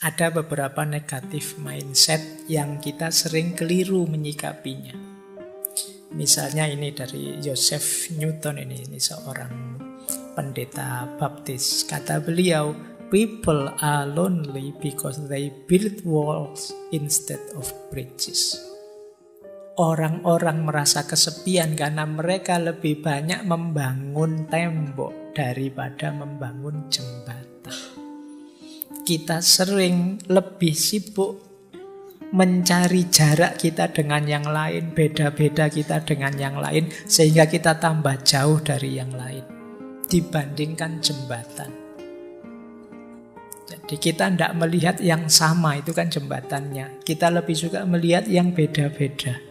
Ada beberapa negatif mindset yang kita sering keliru menyikapinya. Misalnya ini dari Joseph Newton, ini seorang pendeta baptis. Kata beliau, people are lonely because they build walls instead of bridges. Orang-orang merasa kesepian karena mereka lebih banyak membangun tembok daripada membangun jembatan. Kita sering lebih sibuk mencari jarak kita dengan yang lain, beda-beda kita dengan yang lain, sehingga kita tambah jauh dari yang lain dibandingkan jembatan. Jadi kita tidak melihat yang sama, itu kan jembatannya. Kita lebih suka melihat yang beda-beda.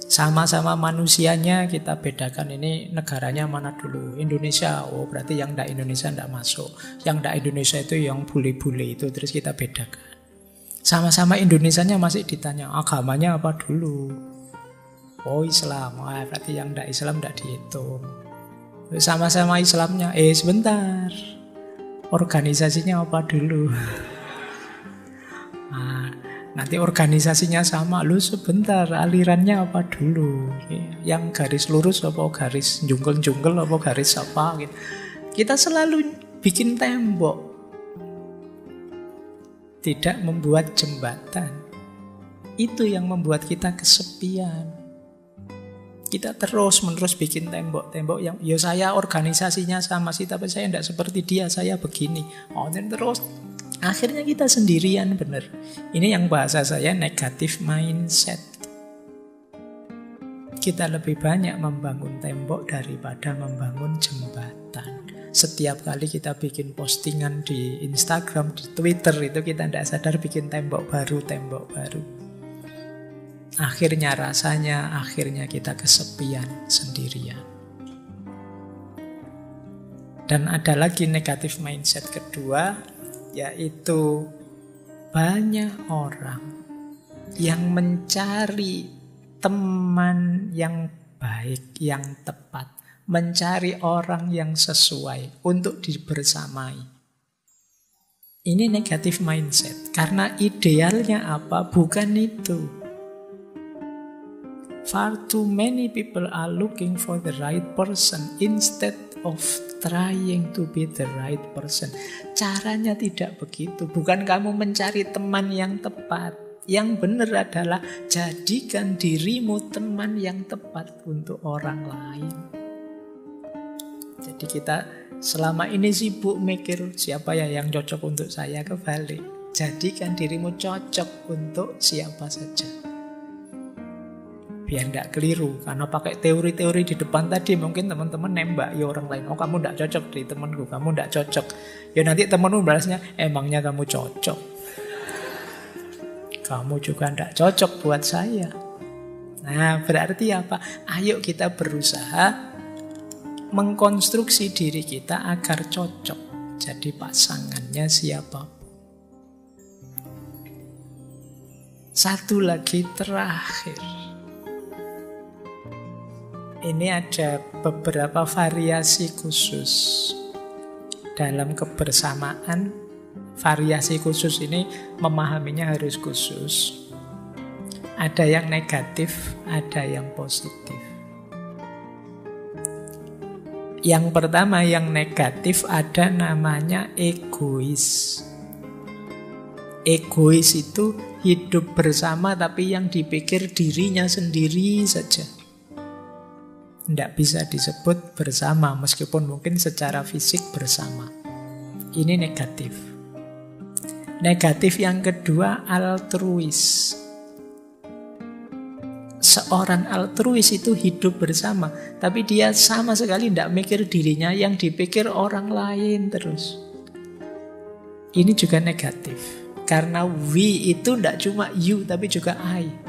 Sama-sama manusianya kita bedakan, ini negaranya mana dulu. Indonesia, oh berarti yang tidak Indonesia tidak masuk. Yang tidak Indonesia itu yang bule-bule itu, terus kita bedakan. Sama-sama Indonesianya masih ditanya, agamanya apa dulu? Oh Islam, berarti yang tidak Islam tidak dihitung. Sama-sama Islamnya, sebentar, organisasinya apa dulu? Nanti organisasinya sama, lu sebentar, alirannya apa dulu? Yang garis lurus apa garis jungkel-jungkel apa garis apa gitu. Kita selalu bikin tembok, tidak membuat jembatan. Itu yang membuat kita kesepian. Kita terus-menerus bikin tembok-tembok yang, ya saya organisasinya sama sih, tapi saya tidak seperti dia, saya begini. Dan terus akhirnya kita sendirian, benar. Ini yang bahasa saya negatif mindset. Kita lebih banyak membangun tembok daripada membangun jembatan. Setiap kali kita bikin postingan di Instagram, di Twitter, itu kita tidak sadar bikin tembok baru. Akhirnya kita kesepian sendirian. Dan ada lagi negatif mindset kedua, yaitu banyak orang yang mencari teman yang baik, yang tepat, mencari orang yang sesuai untuk dibersamai. Ini negatif mindset, karena idealnya apa? Bukan itu. Far too many people are looking for the right person instead of trying to be the right person. Caranya tidak begitu. Bukan kamu mencari teman yang tepat. Yang benar adalah jadikan dirimu teman yang tepat untuk orang lain. Jadi kita selama ini sibuk mikir siapa ya yang cocok untuk saya, kebalik. Jadikan dirimu cocok untuk siapa saja. Biar tidak keliru, karena pakai teori-teori di depan tadi mungkin teman-teman nembak ya orang lain. Oh kamu tidak cocok di temanku, kamu tidak cocok. Ya nanti temanmu balasnya, emangnya kamu cocok? Kamu juga tidak cocok buat saya. Nah berarti apa? Ayo kita berusaha mengkonstruksi diri kita agar cocok jadi pasangannya siapapun. Satu lagi terakhir. Ini ada beberapa variasi khusus dalam kebersamaan. Variasi khusus ini memahaminya harus khusus. Ada yang negatif, ada yang positif. Yang pertama yang negatif ada namanya egois. Egois itu hidup bersama tapi yang dipikir dirinya sendiri saja. Tidak bisa disebut bersama meskipun mungkin secara fisik bersama. Ini negatif. Negatif yang kedua altruis. Seorang altruis itu hidup bersama, tapi dia sama sekali tidak mikir dirinya, yang dipikir orang lain terus. Ini juga negatif. Karena we itu tidak cuma you, tapi juga I.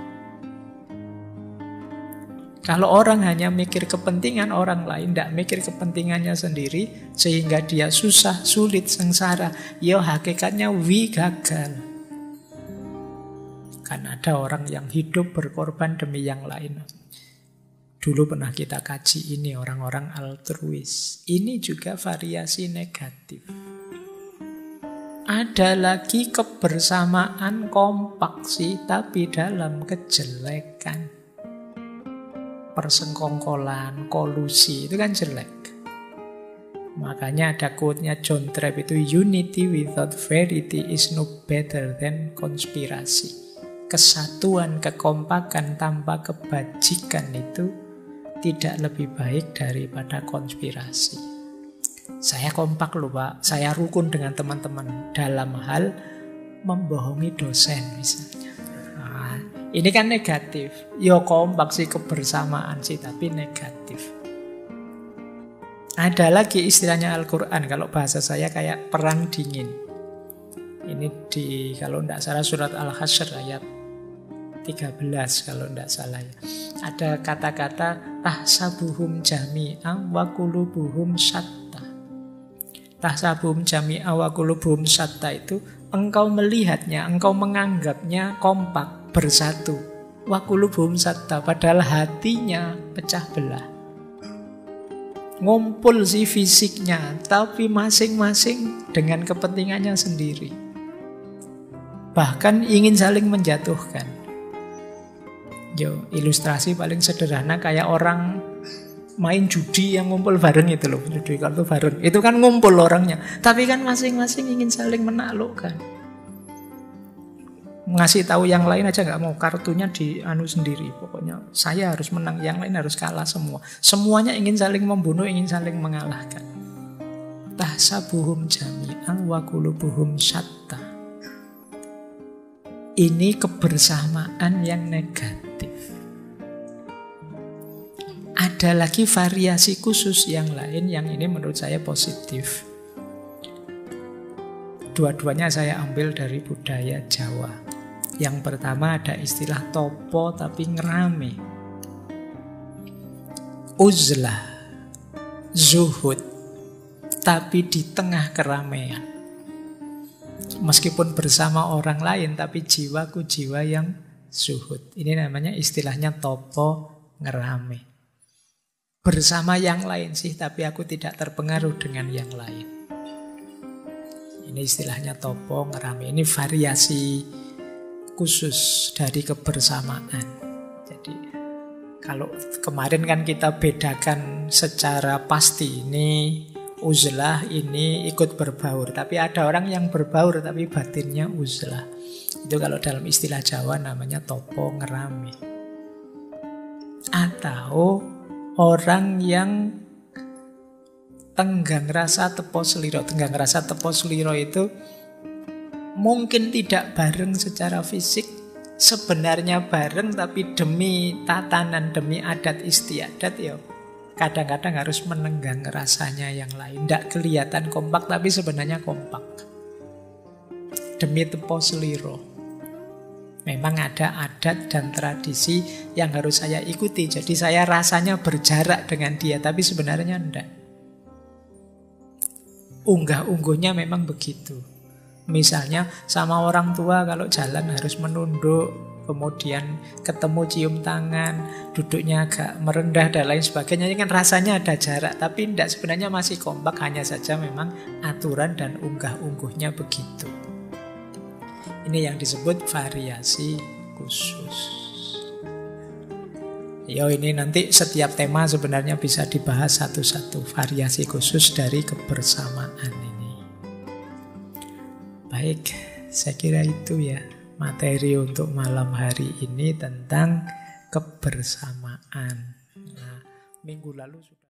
Kalau orang hanya mikir kepentingan orang lain, tidak mikir kepentingannya sendiri, sehingga dia susah, sulit, sengsara, ya hakikatnya we gagal. Kan ada orang yang hidup berkorban demi yang lain. Dulu pernah kita kaji ini, orang-orang altruis. Ini juga variasi negatif. Ada lagi kebersamaan kompak sih, tapi dalam kejelekan. Persengkongkolan, kolusi, itu kan jelek. Makanya ada quote-nya John Trapp itu, unity without verity is no better than konspirasi. Kesatuan, kekompakan tanpa kebajikan itu tidak lebih baik daripada konspirasi. Saya kompak loh Pak, saya rukun dengan teman-teman dalam hal membohongi dosen misalnya. Nah, ini kan negatif. Yo kompak sih, kebersamaan sih, tapi negatif. Ada lagi istilahnya Al-Quran, kalau bahasa saya kayak perang dingin. Ini kalau tidak salah surat Al-Hasyr ayat 13 kalau tidak salah ya. Ada kata-kata tahsabuhum jami'an wa qulubuhum syatta. Tahsabuhum jami'an wa qulubuhum syatta itu engkau melihatnya, engkau menganggapnya kompak, bersatu. Wa qulubuhum syatta, padahal hatinya pecah belah. Ngumpul sih fisiknya, tapi masing-masing dengan kepentingannya sendiri. Bahkan ingin saling menjatuhkan. Yo, ilustrasi paling sederhana kayak orang main judi yang ngumpul bareng itu loh. Judi kartu bareng. Itu kan ngumpul orangnya. Tapi kan masing-masing ingin saling menaklukkan. Ngasih tahu yang lain aja nggak mau. Kartunya di sendiri. Pokoknya saya harus menang. Yang lain harus kalah semua. Semuanya ingin saling membunuh, ingin saling mengalahkan. Tahsabuhum jami'an wa qulubuhum syatta. Ini kebersamaan yang negatif. Ada lagi variasi khusus yang lain yang ini menurut saya positif. Dua-duanya saya ambil dari budaya Jawa. Yang pertama ada istilah topo tapi ngerame. Uzlah, zuhud, tapi di tengah keramaian. Meskipun bersama orang lain, tapi jiwaku jiwa yang zuhud. Ini namanya istilahnya topo ngerame. Bersama yang lain sih, tapi aku tidak terpengaruh dengan yang lain. Ini istilahnya topo ngerame. Ini variasi khusus dari kebersamaan. Jadi kalau kemarin kan kita bedakan secara pasti, ini uzlah, ini ikut berbaur. Tapi ada orang yang berbaur tapi batinnya uzlah. Itu kalau dalam istilah Jawa namanya topo ngerame. Atau orang yang tenggang rasa tepo seliro. Tenggang rasa tepo seliro itu mungkin tidak bareng secara fisik, sebenarnya bareng tapi demi tatanan, demi adat istiadat ya kadang-kadang harus menenggang rasanya yang lain. Tidak kelihatan kompak tapi sebenarnya kompak. Demi tepo seliro. Memang ada adat dan tradisi yang harus saya ikuti. Jadi saya rasanya berjarak dengan dia, tapi sebenarnya enggak. Unggah-ungguhnya memang begitu. Misalnya sama orang tua kalau jalan harus menunduk, kemudian ketemu cium tangan, duduknya agak merendah dan lain sebagainya. Ini kan rasanya ada jarak, tapi enggak, sebenarnya masih kompak. Hanya saja memang aturan dan unggah-ungguhnya begitu. Ini yang disebut variasi khusus. Yo, ini nanti setiap tema sebenarnya bisa dibahas satu-satu. Variasi khusus dari kebersamaan ini. Baik, saya kira itu ya materi untuk malam hari ini tentang kebersamaan. Nah, minggu lalu sudah